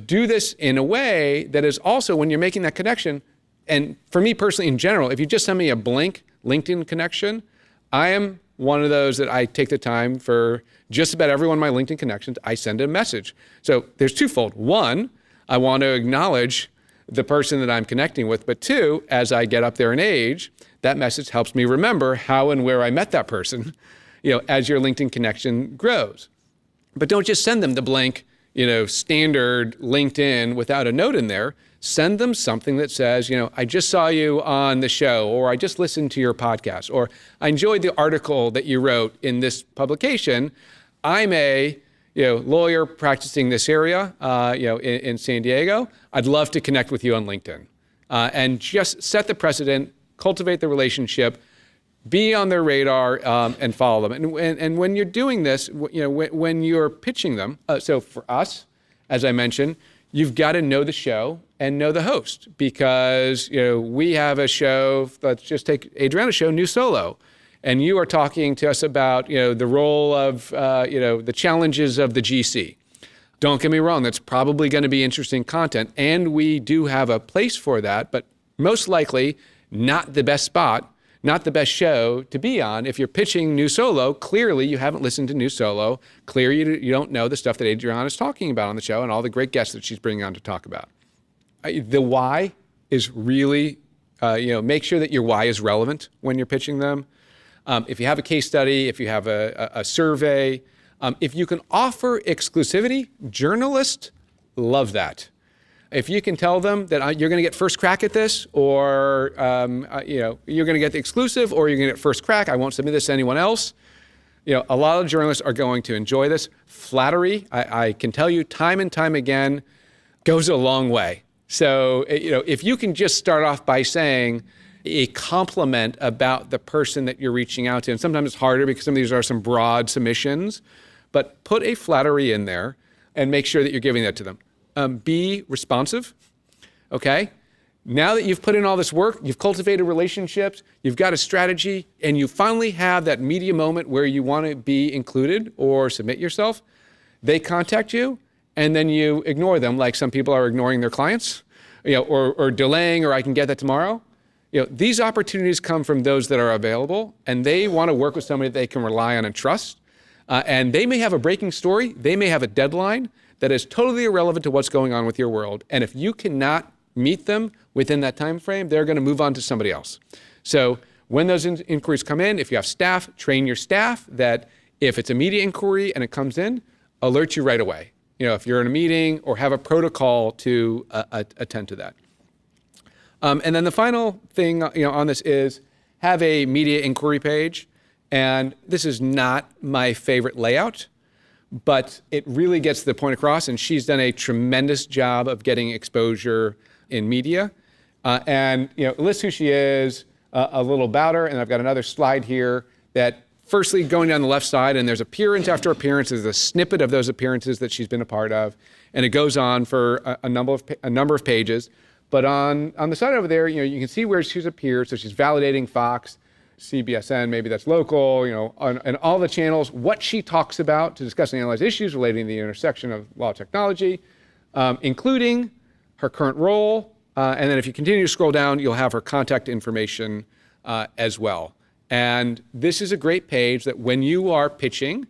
do this in a way that is also, when you're making that connection, and for me personally in general, if you just send me a blank LinkedIn connection, I am one of those that I take the time for just about everyone in my LinkedIn connections, I send a message. So there's twofold. One, I want to acknowledge the person that I'm connecting with. But two, as I get up there in age, that message helps me remember how and where I met that person, as your LinkedIn connection grows. But don't just send them the blank, standard LinkedIn without a note in there. Send them something that says, I just saw you on the show, or I just listened to your podcast, or I enjoyed the article that you wrote in this publication. I'm a lawyer practicing this area, in San Diego. I'd love to connect with you on LinkedIn, and just set the precedent, cultivate the relationship, be on their radar, and follow them. And when you're doing this, when you're pitching them, so for us, as I mentioned, you've got to know the show and know the host, because we have a show. Let's just take Adriana's show, New Solo, and you are talking to us about the role of the challenges of the GC. Don't get me wrong, that's probably going to be interesting content, and we do have a place for that, but most likely not the best spot, not the best show to be on. If you're pitching New Solo, clearly you haven't listened to New Solo. Clearly you don't know the stuff that Adriana is talking about on the show and all the great guests that she's bringing on to talk about. The why is really, make sure that your why is relevant when you're pitching them. If you have a case study, if you have a survey, if you can offer exclusivity, journalists love that. If you can tell them that you're going to get first crack at this, or you're going to get the exclusive, or you're going to get first crack, I won't submit this to anyone else. A lot of journalists are going to enjoy this. Flattery, I can tell you time and time again, goes a long way. So, if you can just start off by saying a compliment about the person that you're reaching out to, and sometimes it's harder because some of these are some broad submissions, but put a flattery in there and make sure that you're giving that to them. Be responsive, okay? Now that you've put in all this work, you've cultivated relationships, you've got a strategy, and you finally have that media moment where you want to be included or submit yourself, they contact you, and then you ignore them like some people are ignoring their clients, or delaying, or I can get that tomorrow. These opportunities come from those that are available, and they want to work with somebody that they can rely on and trust. And they may have a breaking story, they may have a deadline that is totally irrelevant to what's going on with your world. And if you cannot meet them within that time frame, they're going to move on to somebody else. So when those inquiries come in, if you have staff, train your staff that if it's a media inquiry and it comes in, alert you right away. If you're in a meeting, or have a protocol to attend to that. And then the final thing on this is have a media inquiry page. And this is not my favorite layout, but it really gets the point across, and she's done a tremendous job of getting exposure in media. And lists who she is, a little about her, and I've got another slide here that firstly going down the left side, and there's appearance after appearance, there's a snippet of those appearances that she's been a part of, and it goes on for a number of pages. But on the side over there, you can see where she's appeared, so she's validating Fox, CBSN, maybe that's local, and all the channels, what she talks about to discuss and analyze issues relating to the intersection of law and technology, including her current role. And then if you continue to scroll down, you'll have her contact information as well. And this is a great page that when you are pitching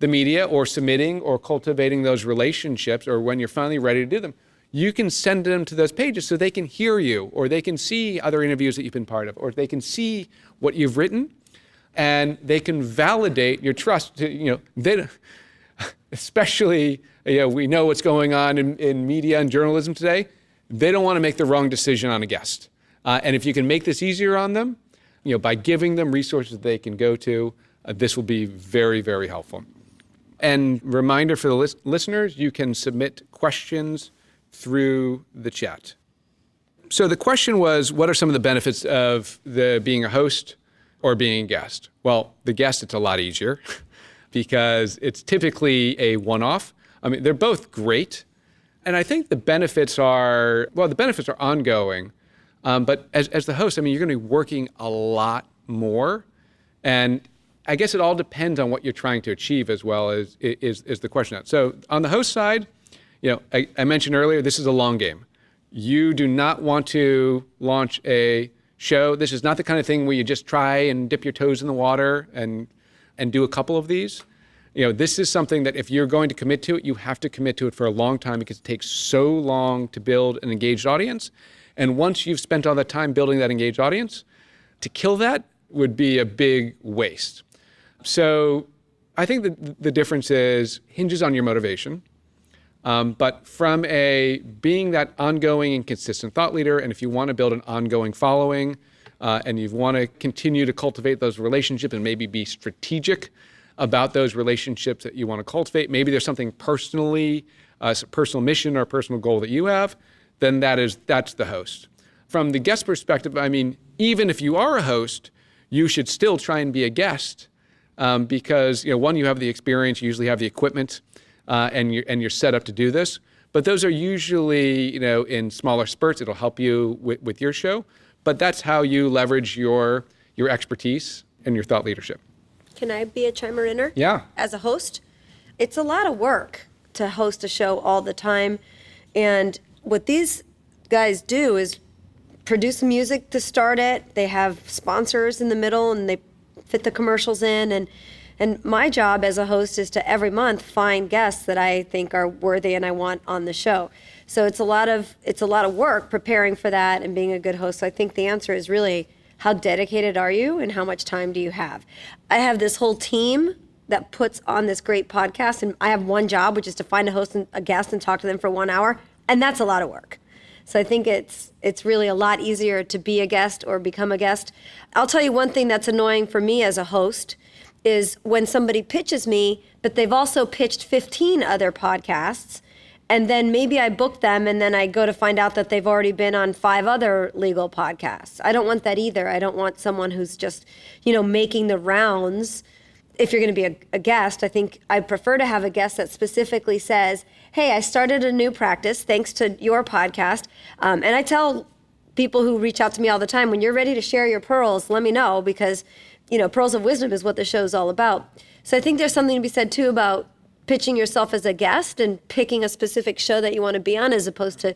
the media or submitting or cultivating those relationships, or when you're finally ready to do them, you can send them to those pages so they can hear you, or they can see other interviews that you've been part of, or they can see what you've written, and they can validate your trust. They, especially, we know what's going on in media and journalism today. They don't want to make the wrong decision on a guest. And if you can make this easier on them, by giving them resources they can go to, this will be very, very helpful. And reminder for the listeners, you can submit questions through the chat. So the question was, what are some of the benefits of being a host or being a guest? Well, the guest, it's a lot easier because it's typically a one-off. I mean, they're both great. And I think the benefits are ongoing. But as the host, you're going to be working a lot more. And I guess it all depends on what you're trying to achieve as well as is the question. So on the host side, I mentioned earlier, this is a long game. You do not want to launch a show. This is not the kind of thing where you just try and dip your toes in the water and and do a couple of these. This is something that if you're going to commit to it, you have to commit to it for a long time because it takes so long to build an engaged audience. And once you've spent all that time building that engaged audience, to kill that would be a big waste. So I think that the difference hinges on your motivation. But from being that ongoing and consistent thought leader, and if you want to build an ongoing following, and you want to continue to cultivate those relationships and maybe be strategic about those relationships that you want to cultivate, maybe there's something personally, a personal mission or personal goal that you have, then that's the host. From the guest perspective, even if you are a host, you should still try and be a guest because, one, you have the experience, you usually have the equipment, and you're set up to do this. But those are usually, in smaller spurts. It'll help you with your show. But that's how you leverage your expertise and your thought leadership. Can I be a chimer-inner? Yeah. As a host, it's a lot of work to host a show all the time. And what these guys do is produce music to start it. They have sponsors in the middle, and they fit the commercials in. And my job as a host is to every month find guests that I think are worthy and I want on the show. So it's a lot of work preparing for that and being a good host. So I think the answer is really, how dedicated are you and how much time do you have? I have this whole team that puts on this great podcast, and I have one job, which is to find a host and a guest and talk to them for 1 hour, and that's a lot of work. So I think it's really a lot easier to be a guest or become a guest. I'll tell you one thing that's annoying for me as a host is when somebody pitches me, but they've also pitched 15 other podcasts, and then maybe I book them and then I go to find out that they've already been on 5 other legal podcasts. I don't want that either. I don't want someone who's just, making the rounds. If you're going to be a guest, I think I prefer to have a guest that specifically says, hey, I started a new practice thanks to your podcast. And I tell people who reach out to me all the time, when you're ready to share your pearls, let me know, because pearls of wisdom is what the show's all about. So I think there's something to be said too about pitching yourself as a guest and picking a specific show that you want to be on, as opposed to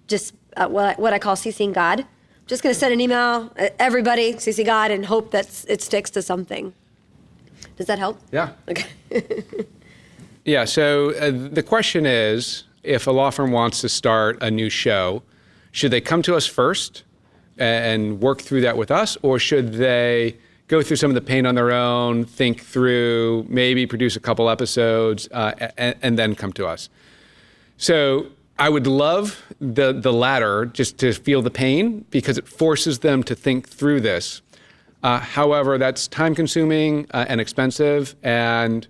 just what I call CCing God. I'm just going to send an email, everybody, CC God, and hope that it sticks to something. Does that help? Yeah. Okay. Yeah, so the question is, if a law firm wants to start a new show, should they come to us first and work through that with us, or should they go through some of the pain on their own, think through, maybe produce a couple episodes, and then come to us? So I would love the latter, just to feel the pain, because it forces them to think through this. However, that's time-consuming and expensive, and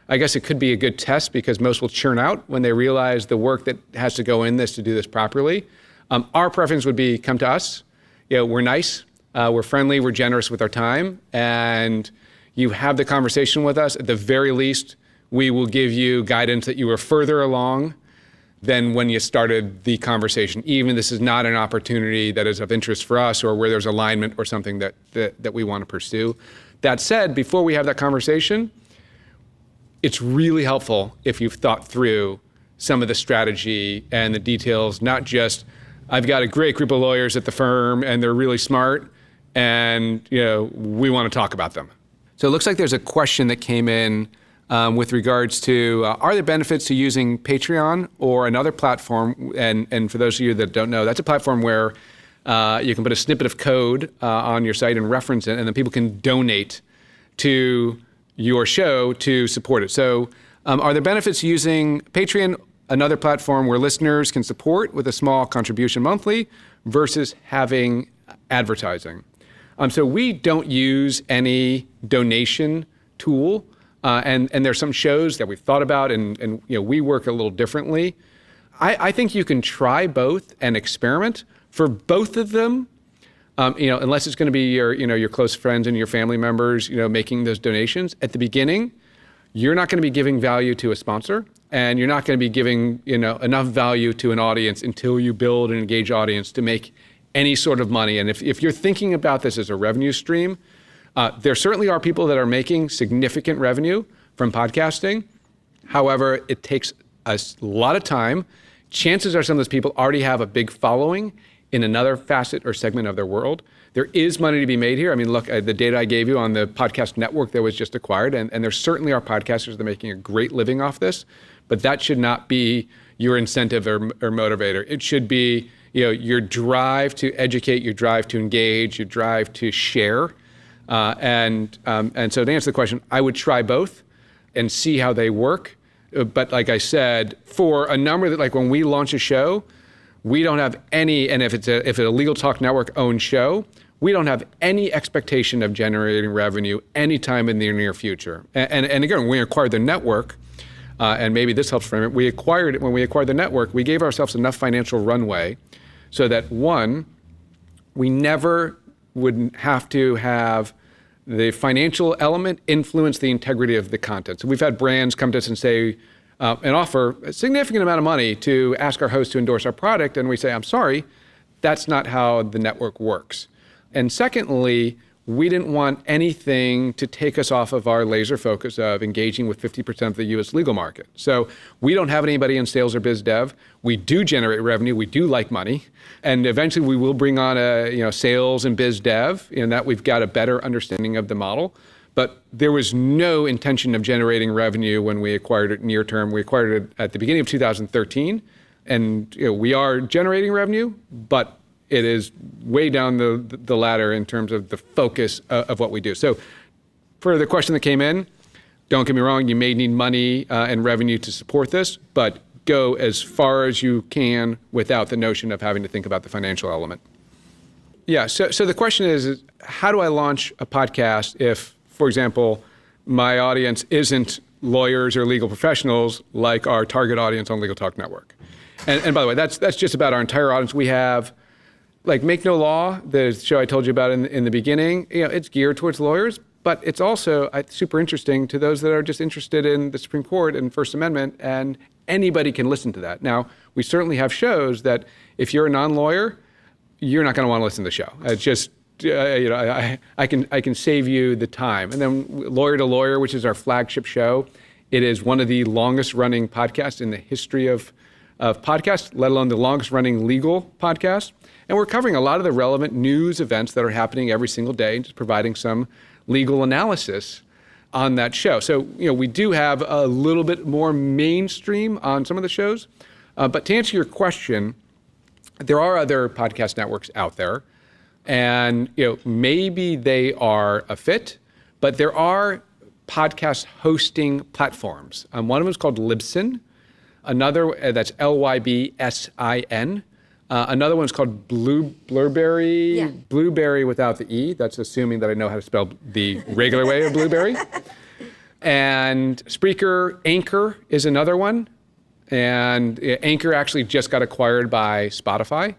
I guess it could be a good test because most will churn out when they realize the work that has to go in this to do this properly. Our preference would be come to us. We're nice. We're friendly, we're generous with our time, and you have the conversation with us. At the very least, we will give you guidance that you were further along than when you started the conversation, even if this is not an opportunity that is of interest for us or where there's alignment or something that we want to pursue. That said, before we have that conversation, it's really helpful if you've thought through some of the strategy and the details, not just, I've got a great group of lawyers at the firm and they're really smart, and we want to talk about them. So it looks like there's a question that came in with regards to, are there benefits to using Patreon or another platform? And for those of you that don't know, that's a platform where you can put a snippet of code on your site and reference it, and then people can donate to your show to support it. So are there benefits to using Patreon, another platform where listeners can support with a small contribution monthly, versus having advertising? So we don't use any donation tool, and there's some shows that we've thought about, and we work a little differently. I think you can try both and experiment. For both of them, unless it's going to be your close friends and your family members, making those donations at the beginning, you're not going to be giving value to a sponsor, and you're not going to be giving enough value to an audience until you build an engaged audience to make any sort of money. And if you're thinking about this as a revenue stream, there certainly are people that are making significant revenue from podcasting. However, it takes a lot of time. Chances are some of those people already have a big following in another facet or segment of their world. There is money to be made here. I mean, look, the data I gave you on the podcast network that was just acquired, and there certainly are podcasters that are making a great living off this, but that should not be your incentive or motivator. It should be, your drive to educate, your drive to engage, your drive to share. And so to answer the question, I would try both and see how they work. But like I said, for a number that, like when we launch a show, we don't have any, and if it's a Legal Talk Network owned show, we don't have any expectation of generating revenue anytime in the near future. And again, when we acquired the network, and maybe this helps frame it, when we acquired the network, we gave ourselves enough financial runway so that, one, we never would have to have the financial element influence the integrity of the content. So we've had brands come to us and say, and offer a significant amount of money to ask our host to endorse our product, and we say, I'm sorry, that's not how the network works. And secondly, we didn't want anything to take us off of our laser focus of engaging with 50% of the US legal market. So we don't have anybody in sales or biz dev. We do generate revenue. We do like money. And eventually we will bring on a sales and biz dev, in that we've got a better understanding of the model. But there was no intention of generating revenue when we acquired it near term. We acquired it at the beginning of 2013. And we are generating revenue, but it is way down the ladder in terms of the focus of what we do. So for the question that came in, don't get me wrong, you may need money and revenue to support this, but go as far as you can without the notion of having to think about the financial element. Yeah, so the question is how do I launch a podcast if, for example, my audience isn't lawyers or legal professionals like our target audience on Legal Talk Network? And by the way, that's just about our entire audience. We have, like Make No Law, the show I told you about in the beginning, it's geared towards lawyers, but it's also super interesting to those that are just interested in the Supreme Court and First Amendment, and anybody can listen to that. Now, we certainly have shows that if you're a non-lawyer, you're not going to want to listen to the show. It's just, I can save you the time. And then Lawyer to Lawyer, which is our flagship show, it is one of the longest running podcasts in the history of podcasts, let alone the longest running legal podcast. And we're covering a lot of the relevant news events that are happening every single day and just providing some legal analysis on that show. So, we do have a little bit more mainstream on some of the shows. But to answer your question, there are other podcast networks out there. And, maybe they are a fit, but there are podcast hosting platforms. One of them is called Libsyn. Another, that's Lybsin. Another one's called Blueberry. Yeah. Blueberry without the E. That's assuming that I know how to spell the regular way of blueberry. And Spreaker, Anchor is another one. And Anchor actually just got acquired by Spotify.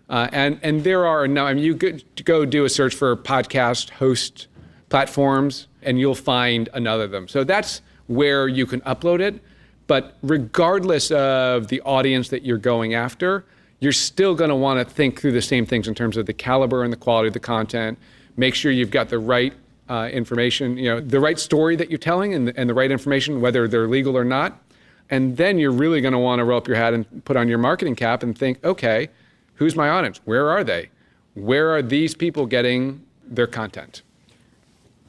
And there are now, you go do a search for podcast host platforms and you'll find another of them. So that's where you can upload it. But regardless of the audience that you're going after, you're still going to want to think through the same things in terms of the caliber and the quality of the content. Make sure you've got the right information, the right story that you're telling and the right information, whether they're legal or not. And then you're really going to want to roll up your hat and put on your marketing cap and think, okay, who's my audience? Where are they? Where are these people getting their content?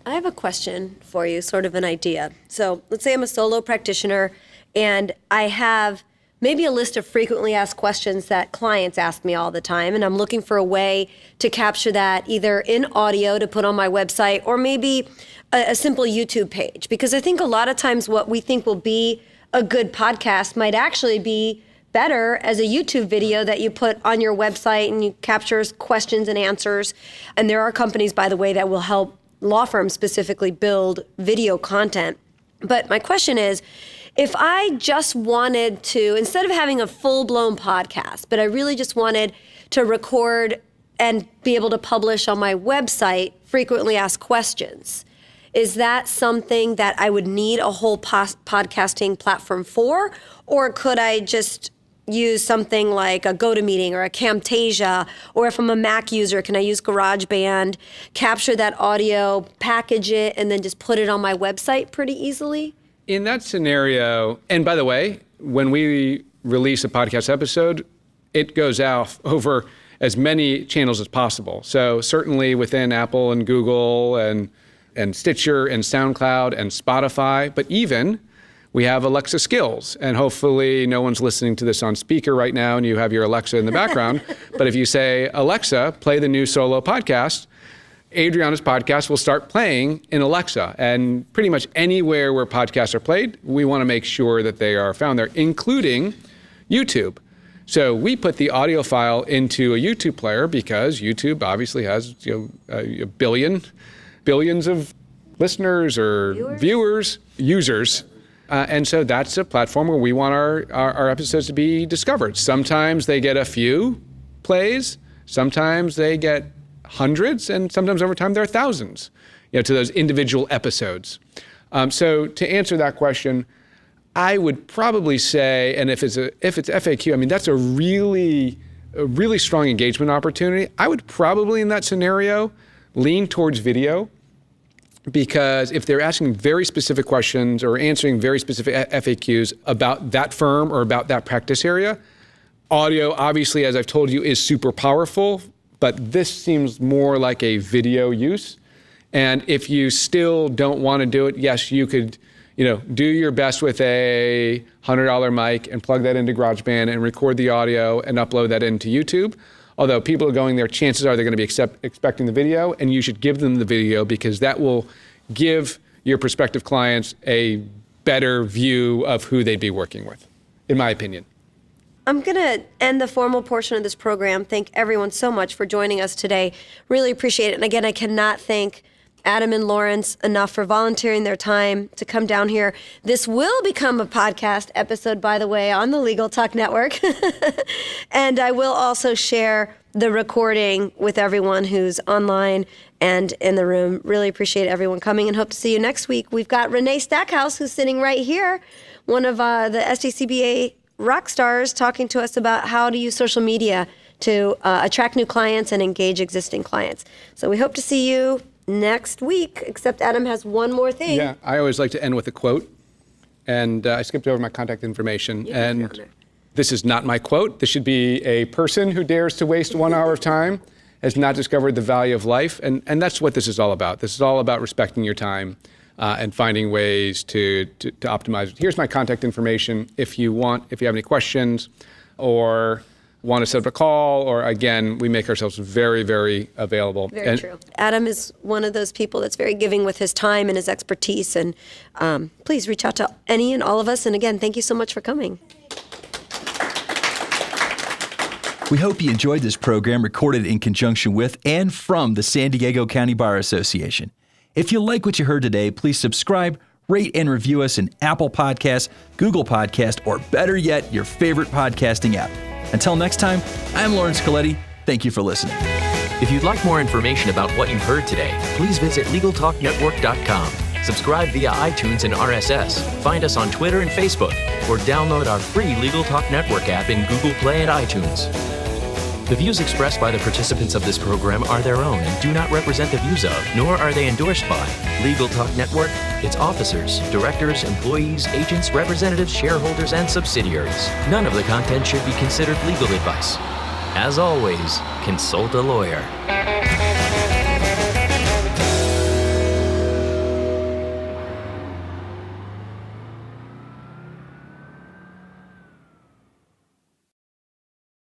I have a question for you, sort of an idea. So let's say I'm a solo practitioner and I have maybe a list of frequently asked questions that clients ask me all the time, and I'm looking for a way to capture that either in audio to put on my website or maybe a simple YouTube page. Because I think a lot of times what we think will be a good podcast might actually be better as a YouTube video that you put on your website and you capture questions and answers. And there are companies, by the way, that will help law firms specifically build video content. But my question is, if I just wanted to, instead of having a full-blown podcast, but I really just wanted to record and be able to publish on my website frequently asked questions, is that something that I would need a whole podcasting platform for? Or could I just use something like a GoToMeeting or a Camtasia? Or if I'm a Mac user, can I use GarageBand, capture that audio, package it, and then just put it on my website pretty easily? In that scenario, and by the way, when we release a podcast episode, it goes out over as many channels as possible. So certainly within Apple and Google and Stitcher and SoundCloud and Spotify, but even we have Alexa skills. And hopefully no one's listening to this on speaker right now and you have your Alexa in the background. But if you say, Alexa, play the new solo podcast, Adriana's podcast will start playing in Alexa. And pretty much anywhere where podcasts are played, we want to make sure that they are found there, including YouTube. So we put the audio file into a YouTube player because YouTube obviously has a billions of listeners or viewers, users. And so that's a platform where we want our episodes to be discovered. Sometimes they get a few plays, sometimes they get hundreds, and sometimes over time there are thousands, to those individual episodes. So to answer that question, I would probably say, and if it's FAQ, I mean, that's a really strong engagement opportunity. I would probably in that scenario lean towards video, because if they're asking very specific questions or answering very specific FAQs about that firm or about that practice area, audio, obviously, as I've told you, is super powerful, but this seems more like a video use. And if you still don't want to do it, yes, you could, do your best with a $100 mic and plug that into GarageBand and record the audio and upload that into YouTube. Although people are going there, chances are they're going to be expecting the video, and you should give them the video because that will give your prospective clients a better view of who they'd be working with, in my opinion. I'm going to end the formal portion of this program. Thank everyone so much for joining us today. Really appreciate it. And again, I cannot thank Adam and Lawrence enough for volunteering their time to come down here. This will become a podcast episode, by the way, on the Legal Talk Network. And I will also share the recording with everyone who's online and in the room. Really appreciate everyone coming and hope to see you next week. We've got Renee Stackhouse, who's sitting right here, one of the SJCBA rock stars, talking to us about how to use social media to attract new clients and engage existing clients. So we hope to see you next week, except Adam has one more thing. Yeah, I always like to end with a quote. And I skipped over my contact information. And this is not my quote. This should be a person who dares to waste 1 hour of time has not discovered the value of life. And that's what this is all about. This is all about respecting your time and finding ways to optimize it. Here's my contact information. If you have any questions or want to set up a call, or again, we make ourselves very, very available. Very true. Adam is one of those people that's very giving with his time and his expertise. And please reach out to any and all of us. And again, thank you so much for coming. We hope you enjoyed this program recorded in conjunction with and from the San Diego County Bar Association. If you like what you heard today, please subscribe, rate and review us in Apple Podcasts, Google Podcasts, or better yet, your favorite podcasting app. Until next time, I'm Lawrence Coletti. Thank you for listening. If you'd like more information about what you've heard today, please visit LegalTalkNetwork.com. Subscribe via iTunes and RSS. Find us on Twitter and Facebook, or download our free Legal Talk Network app in Google Play and iTunes. The views expressed by the participants of this program are their own and do not represent the views of, nor are they endorsed by, Legal Talk Network, its officers, directors, employees, agents, representatives, shareholders, and subsidiaries. None of the content should be considered legal advice. As always, consult a lawyer.